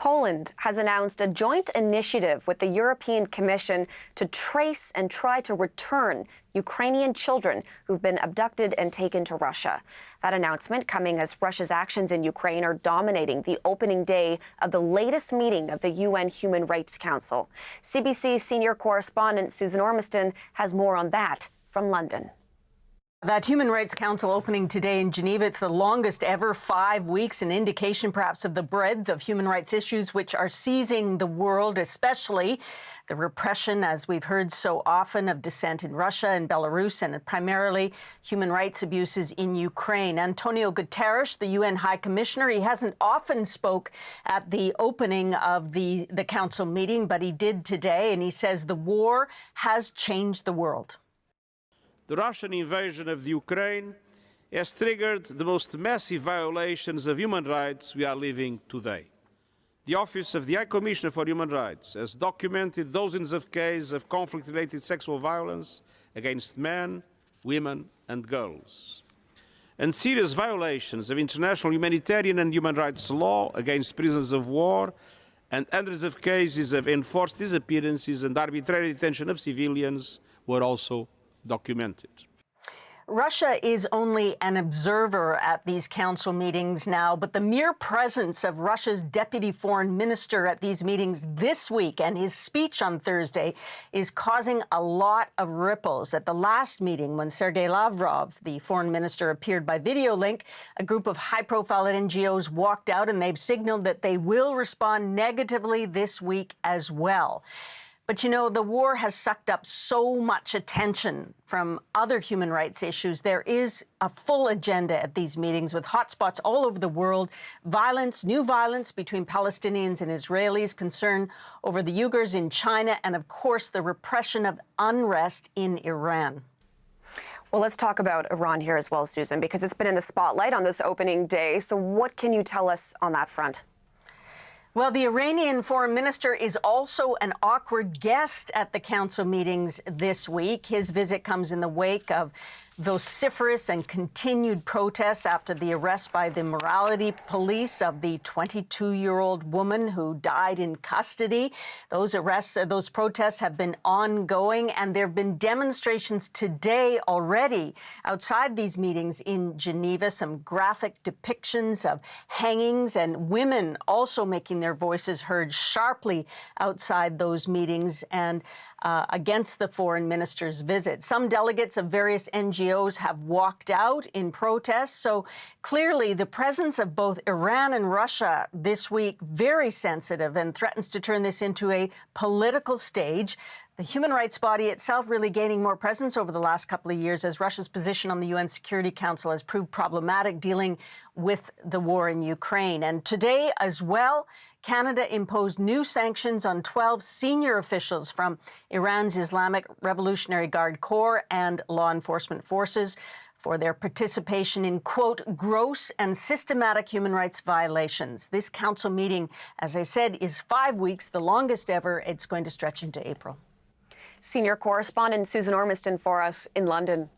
Poland has announced a joint initiative with the European Commission to trace and try to return Ukrainian children who've been abducted and taken to Russia. That announcement coming as Russia's actions in Ukraine are dominating the opening day of the latest meeting of the UN Human Rights Council. CBC senior correspondent Susan Ormiston has more on that from London. That Human Rights Council opening today in Geneva, it's the longest ever, 5 weeks, an indication perhaps of the breadth of human rights issues which are seizing the world, especially the repression, as we've heard so often, of dissent in Russia and Belarus, and primarily human rights abuses in Ukraine. Antonio Guterres, the UN High Commissioner, he hasn't often spoke at the opening of the council meeting, but he did today, and he says the war has changed the world. The Russian invasion of the Ukraine has triggered the most massive violations of human rights we are living today. The Office of the High Commissioner for Human Rights has documented dozens of cases of conflict-related sexual violence against men, women and girls, and serious violations of international humanitarian and human rights law against prisoners of war, and hundreds of cases of enforced disappearances and arbitrary detention of civilians were also documented. Russia is only an observer at these council meetings now, but the mere presence of Russia's deputy foreign minister at these meetings this week and his speech on Thursday is causing a lot of ripples. At the last meeting, when Sergei Lavrov, the foreign minister, appeared by video link, a group of high-profile NGOs walked out, and they've signaled that they will respond negatively this week as well. But, you know, the war has sucked up so much attention from other human rights issues. There is a full agenda at these meetings with hotspots all over the world. Violence, new violence between Palestinians and Israelis, concern over the Uyghurs in China, and, of course, the repression of unrest in Iran. Well, let's talk about Iran here as well, Susan, because it's been in the spotlight on this opening day. So what can you tell us on that front? Well, the Iranian foreign minister is also an awkward guest at the council meetings this week. His visit comes in the wake of vociferous and continued protests after the arrest by the morality police of the 22-year-old woman who died in custody. Those protests have been ongoing, and there have been demonstrations today already outside these meetings in Geneva, some graphic depictions of hangings, and women also making their voices heard sharply outside those meetings and against the foreign minister's visit. Some delegates of various NGOs have walked out in protest. So clearly the presence of both Iran and Russia this week, very sensitive, and threatens to turn this into a political stage. The human rights body itself really gaining more presence over the last couple of years as Russia's position on the UN Security Council has proved problematic dealing with the war in Ukraine. And today as well, Canada imposed new sanctions on 12 senior officials from Iran's Islamic Revolutionary Guard Corps and law enforcement forces for their participation in, quote, gross and systematic human rights violations. This council meeting, as I said, is 5 weeks, the longest ever. It's going to stretch into April. Senior correspondent Susan Ormiston for us in London.